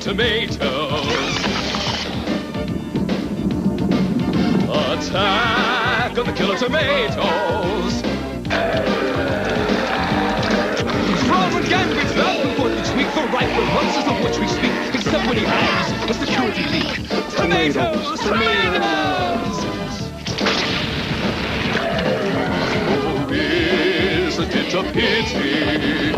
tomatoes. Attack of the killer tomatoes. Fraud with Gangrene's not the foot each week. The right repulses of which we speak, except when he has a security leak. Tomatoes! Tomatoes! Oh, isn't it a pity?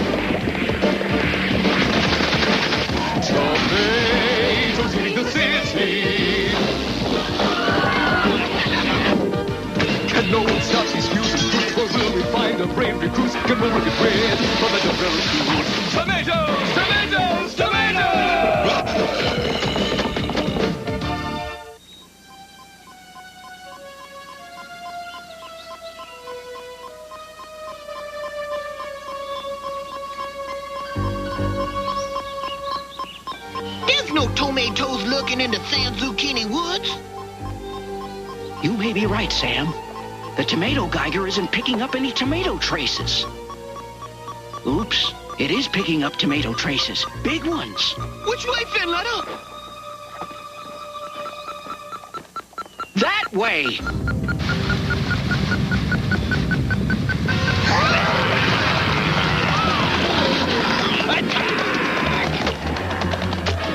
Tomatoes eating the city. And no one stops these views and fruits, or will we find a brave recruits? Can we get rid of the very food? Tomatoes! Tomatoes! Tomatoes! There's no tomatoes lurking in the San Zucchini woods. You may be right, Sam. The tomato Geiger isn't picking up any tomato traces. Oops, it is picking up tomato traces. Big ones. Which way, Finletter? That way!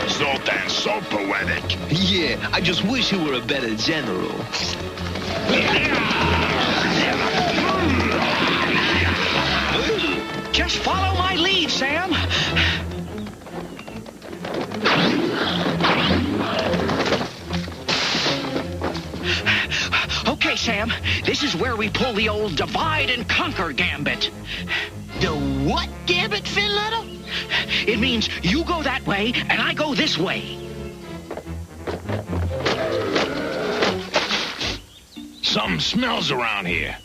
Zoltan's so poetic. Yeah, I just wish he were a better general. Just follow my lead, Sam. Okay, Sam, this is where we pull the old divide and conquer gambit. The what gambit, Finletter? It means you go that way and I go this way. Something smells around here.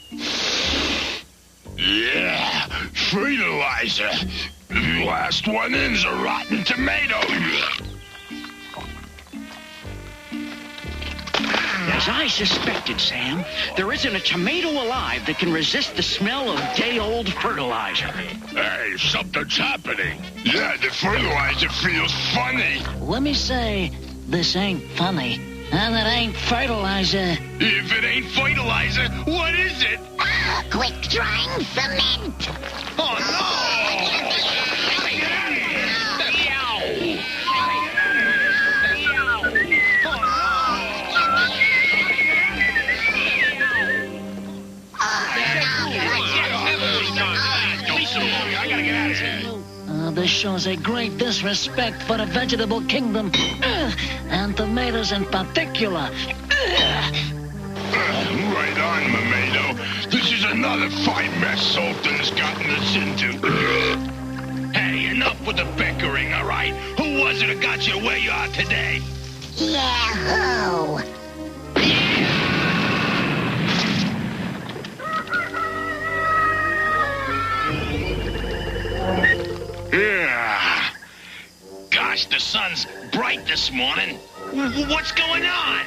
Yeah, fertilizer. Last one in's a rotten tomato. As I suspected, Sam, there isn't a tomato alive that can resist the smell of day-old fertilizer. Hey, something's happening. Yeah, the fertilizer feels funny. Let me say, this ain't funny. And it ain't fertilizer. If it ain't fertilizer, what is it? Quick-drying cement. Oh, no! This shows a great disrespect for the vegetable kingdom. And tomatoes in particular. Right on, Mamado. This is another fine mess Sultan's gotten us into. Hey, enough with the bickering, all right? Who was it who got you where you are today? Yahoo! Yeah. Gosh, the sun's bright this morning. What's going on?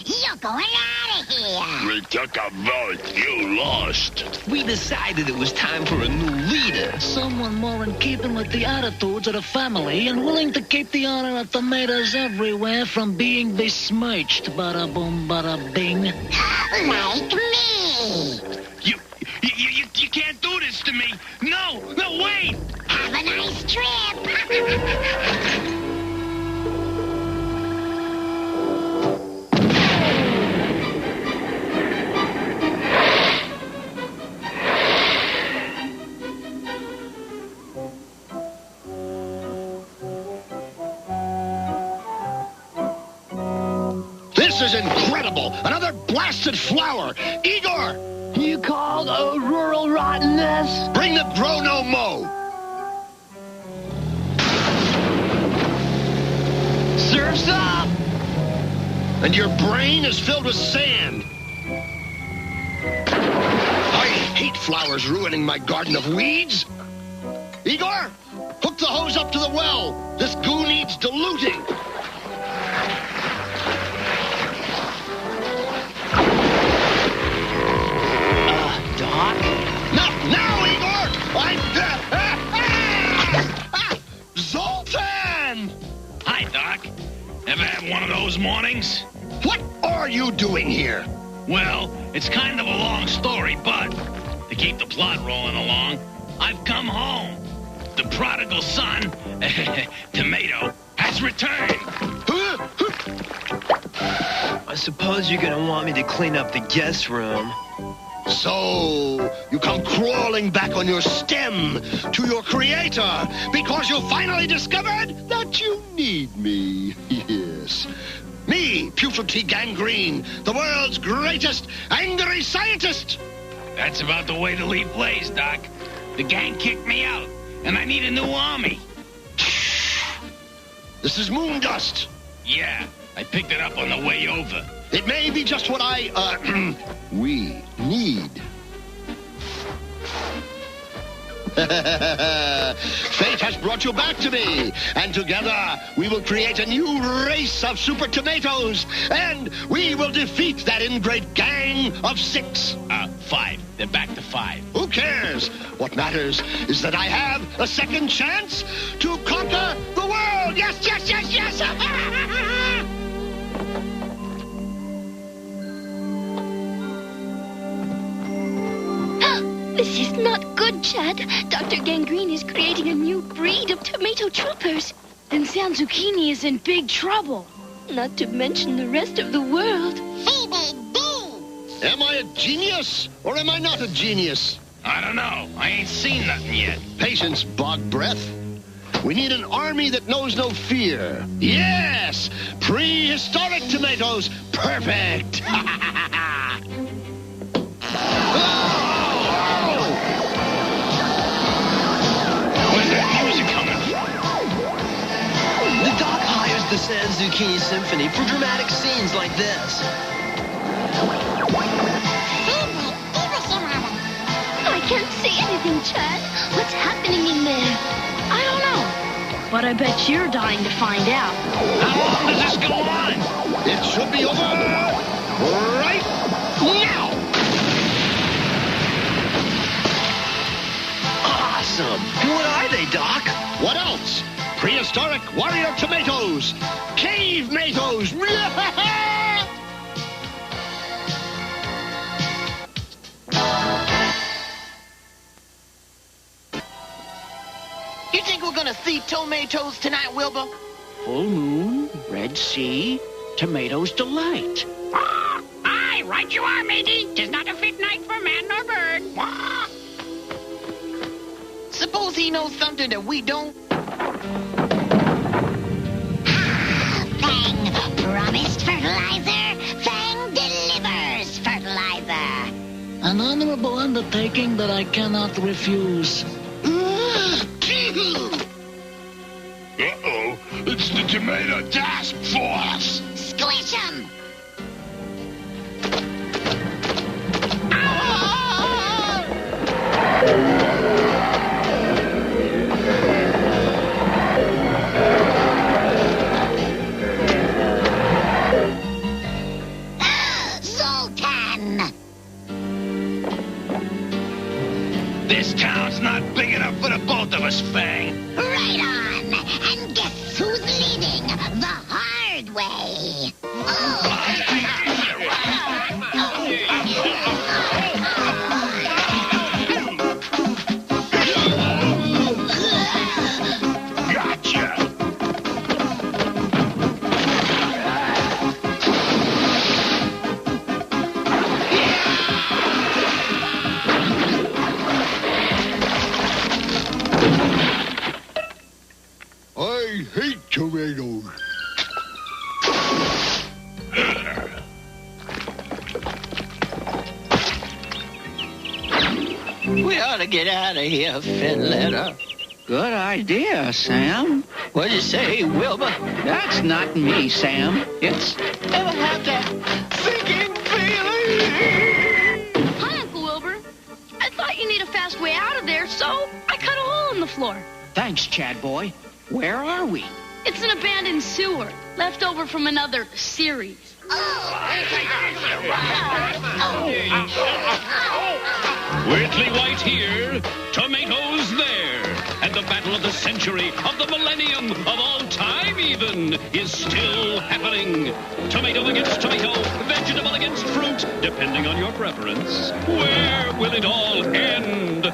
You're going out of here. We took a vote. You lost. We decided it was time for a new leader. Someone more in keeping with the attitudes of the family and willing to keep the honor of tomatoes everywhere from being besmirched. Bada boom, bada bing. Like me. You can't do this to me. No, wait. Have a nice trip. This is incredible! Another blasted flower! Igor! You called a rural rottenness? Bring the Grow-No-Mo! Surf's up! And your brain is filled with sand. I hate flowers ruining my garden of weeds. Igor, hook the hose up to the well. This goo needs diluting. Doc? Now, Igor! Zoltan! Hi, Doc. Ever had one of those mornings? What are you doing here? Well, it's kind of a long story, but to keep the plot rolling along, I've come home. The prodigal son, Tomato, has returned. I suppose you're gonna want me to clean up the guest room. So, you come crawling back on your stem to your creator because you finally discovered that you need me. Yes. Me, Putrid Gangrene, the world's greatest angry scientist. That's about the way the leaf lays, Doc. The gang kicked me out, and I need a new army. This is moon dust. Yeah, I picked it up on the way over. It may be just what we need. Fate has brought you back to me, and together we will create a new race of super tomatoes, and we will defeat that ingrate gang of 6. 5. They're back to 5. Who cares? What matters is that I have a second chance to conquer the world. Yes, yes, yes, yes. This is not good, Chad. Dr. Gangrene is creating a new breed of tomato troopers. Then San Zucchini is in big trouble. Not to mention the rest of the world. Am I a genius or am I not a genius? I don't know. I ain't seen nothing yet. Patience, bog breath. We need an army that knows no fear. Yes! Prehistoric tomatoes. Perfect! Where's that music coming from? The Doc hires the San Zucchini Symphony for dramatic scenes like this. I can't see anything, Chad. What's happening in there? I don't know. But I bet you're dying to find out. How long does this go on? It should be over right now! Awesome. What are they, Doc? What else? Prehistoric warrior tomatoes! Cave-matos! You think we're gonna see tomatoes tonight, Wilbur? Full moon, Red Sea, tomatoes delight. Aye, right you are, matey. 'Tis not a fit night for man nor bird. Suppose he knows something that we don't? Fang promised fertilizer. Fang delivers fertilizer. An honorable undertaking that I cannot refuse. Uh-oh. It's the Tomato Task Force. Squish 'em. Sultan. This town's not big enough for the both of us, Fang. Right on. And guess who's leading the hard way? Gotcha. I hate tomatoes. We ought to get out of here, Finletter. Good idea, Sam. What'd you say, Wilbur? That's not me, Sam. It's... Ever have that sinking feeling? Hi, Uncle Wilbur. I thought you need a fast way out of there, so I cut a hole in the floor. Thanks, Chad boy. Where are we? It's an abandoned sewer, left over from another series. Weirdly White here, tomatoes there, and the battle of the century, of the millennium, of all time even, is still happening. Tomato against tomato, vegetable against fruit, depending on your preference. Where will it all end?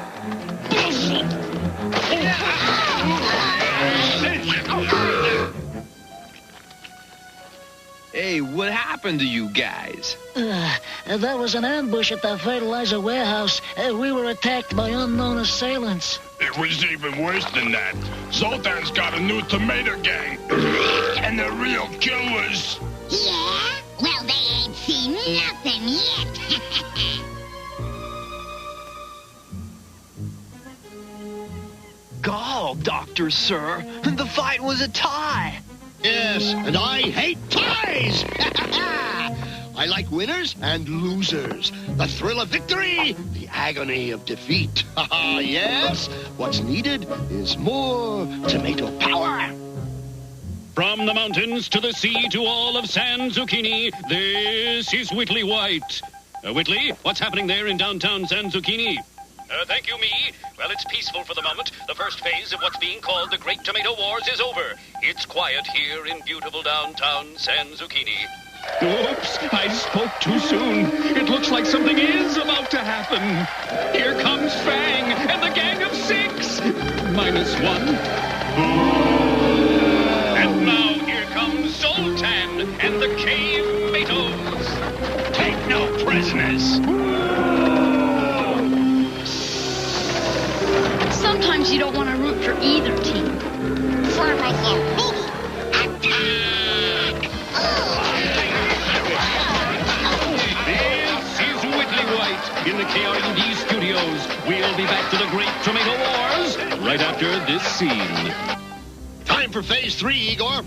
Hey, what happened to you guys? That was an ambush at the fertilizer warehouse. We were attacked by unknown assailants. It was even worse than that. Zoltan's got a new tomato gang. And the real killers. Yeah? Well, they ain't seen nothing yet. Gall, Doctor, sir. The fight was a tie. Yes, and I hate ties! I like winners and losers. The thrill of victory, the agony of defeat. Yes, what's needed is more tomato power. From the mountains to the sea to all of San Zucchini, this is Whitley White. Whitley, what's happening there in downtown San Zucchini? Thank you, me. Well, it's peaceful for the moment. The first phase of what's being called the Great Tomato Wars is over. It's quiet here in beautiful downtown San Zucchini. Oops, I spoke too soon. It looks like something is about to happen. Here comes Fang and the gang of 6. -1. And now here comes Zoltan and the cave tomatoes. Take no prisoners. Sometimes you don't want to root for either team. This is Whitley White in the KRUD studios. We'll be back to the Great Tomato Wars right after this scene. Time for phase 3, Igor.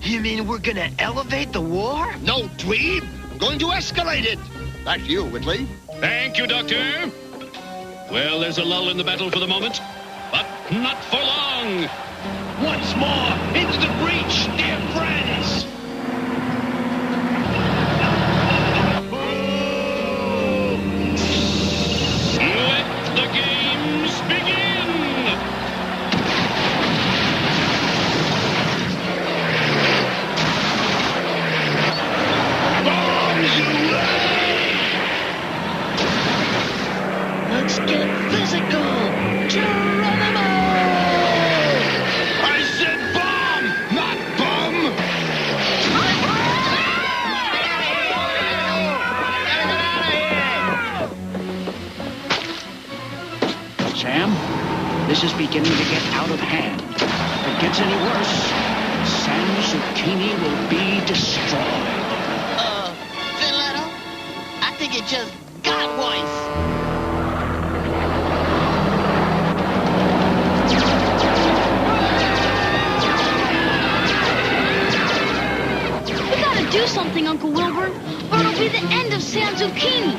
You mean we're gonna elevate the war? No, dweeb. I'm going to escalate it. Back to you, Whitley. Thank you, Doctor. Well, there's a lull in the battle for the moment, but not for long. Once more, into the breach, dear friends. Let the games begin. Let's get physical. Geronimo! I said bomb, not bum. Sam, this is beginning to get out of hand. If it gets any worse, San Zucchini will be destroyed. Filetto, I think it just got worse. We gotta do something, Uncle Wilbur, or it'll be the end of San Zucchini.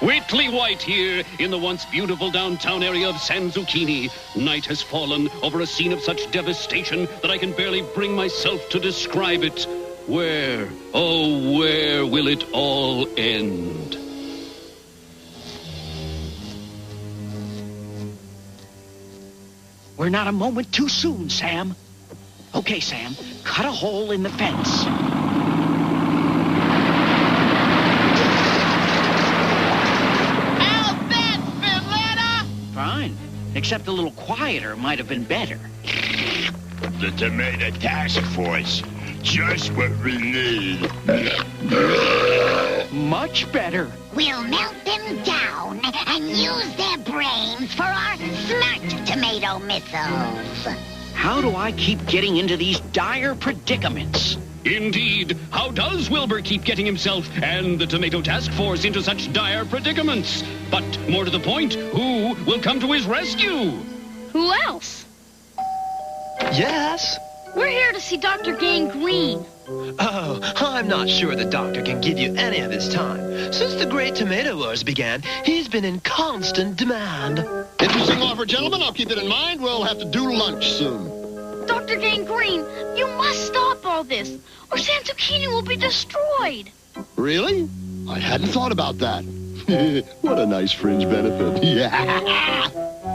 Whitley White here in the once beautiful downtown area of San Zucchini. Night has fallen over a scene of such devastation that I can barely bring myself to describe it. Where, oh, where will it all end? We're not a moment too soon, Sam. Okay, Sam, cut a hole in the fence. How's that, Filetto? Fine, except a little quieter might have been better. The Tomato Task Force. Just what we need. Much better. We'll melt them down and use their brains for our smart tomato missiles. How do I keep getting into these dire predicaments? Indeed, how does Wilbur keep getting himself and the Tomato Task Force into such dire predicaments? But more to the point, who will come to his rescue? Who else? Yes? We're here to see Dr. Gangrene. Oh, I'm not sure the doctor can give you any of his time. Since the Great Tomato Wars began, he's been in constant demand. Interesting offer, gentlemen. I'll keep it in mind. We'll have to do lunch soon. Dr. Gangrene, you must stop all this, or San Zucchini will be destroyed. Really? I hadn't thought about that. What a nice fringe benefit. Yeah.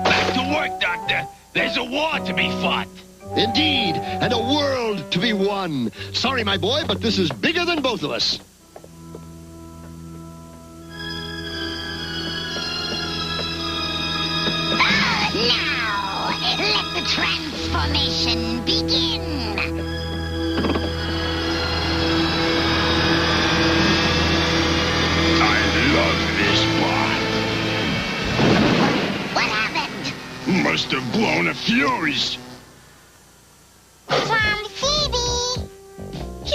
Back to work, Doctor. There's a war to be fought. Indeed, and a world to be won. Sorry, my boy, but this is bigger than both of us. Now, let the transformation begin. I love this part. What happened? Must have blown a fuse. From Phoebe.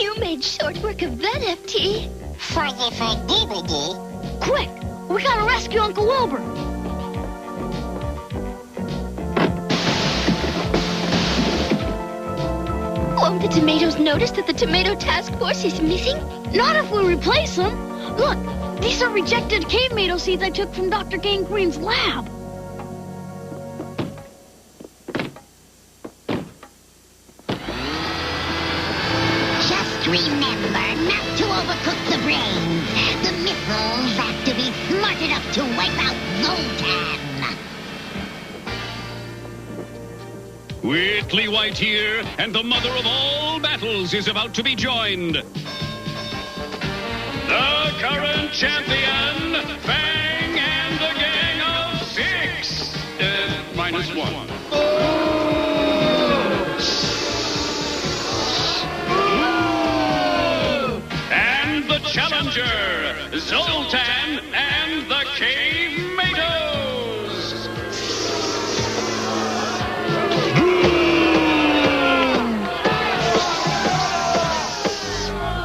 You made short work of that, FT. For the DVD. Quick! We gotta rescue Uncle Wilbur! Won't the tomatoes notice that the tomato task force is missing? Not if we replace them! Look, these are rejected cave tomato seeds I took from Dr. Gangrene's lab. Just remember not to overcook the brains. The missiles have to be smart enough to wipe out Zoltan. Whitley White here, and the mother of all battles is about to be joined. The current champion, Fang and the gang of 6. -1. And the challenger, Zoltan and the Cave-Matos.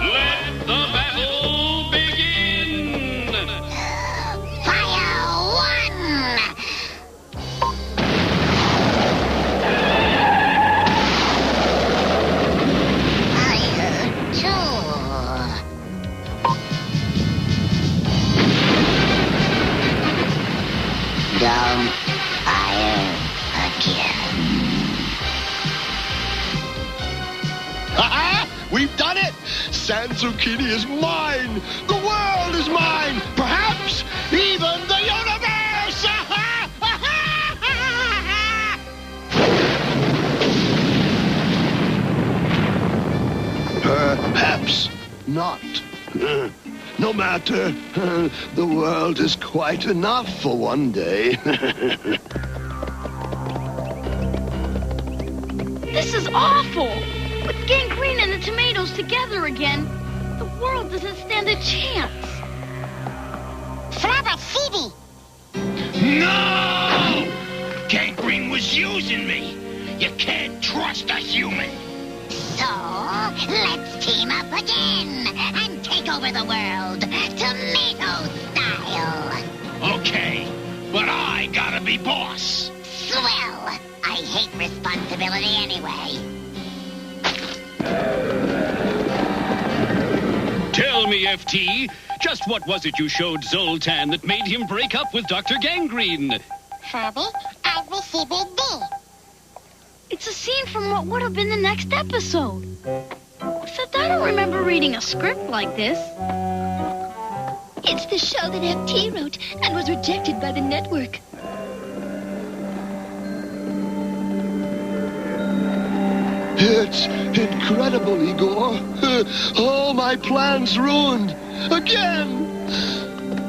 Let the battle begin. Fire 1. Don't fire again. Ha-ha! We've done it! San Zucchini is mine! The world is mine! Perhaps even the universe! Perhaps not. No matter. The world is quite enough for one day. This is awful! With Gangrene and the tomatoes together again, the world doesn't stand a chance. Forever, Phoebe! No! Gangrene was using me. You can't trust a human. So, let's team up again and take over the world, tomato style. Okay, but I gotta be boss. Swell! I hate responsibility anyway. Tell me, FT, just what was it you showed Zoltan that made him break up with Dr. Gangrene? Herbie, RBCBD. It's a scene from what would have been the next episode. Except I don't remember reading a script like this. It's the show that FT wrote and was rejected by the network. It's incredible, Igor. All my plans ruined. Again.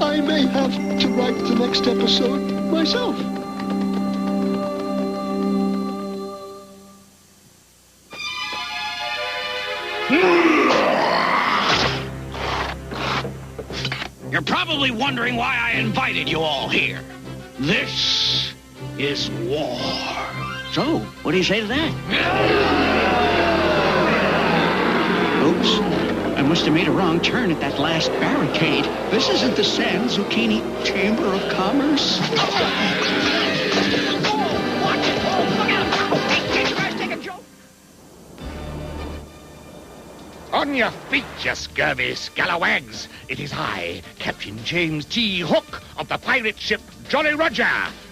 I may have to write the next episode myself. You're probably wondering why I invited you all here. This is war. So, what do you say to that? Oops. I must have made a wrong turn at that last barricade. This isn't the San Zucchini Chamber of Commerce. On your feet, you scurvy scalawags. It is I, Captain James T. Hook of the pirate ship Jolly Roger.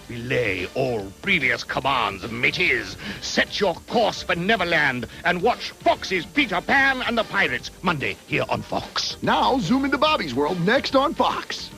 Relay all previous commands, mateys. Set your course for Neverland and watch Fox's Peter Pan and the Pirates Monday here on Fox. Now zoom into Bobby's world next on Fox.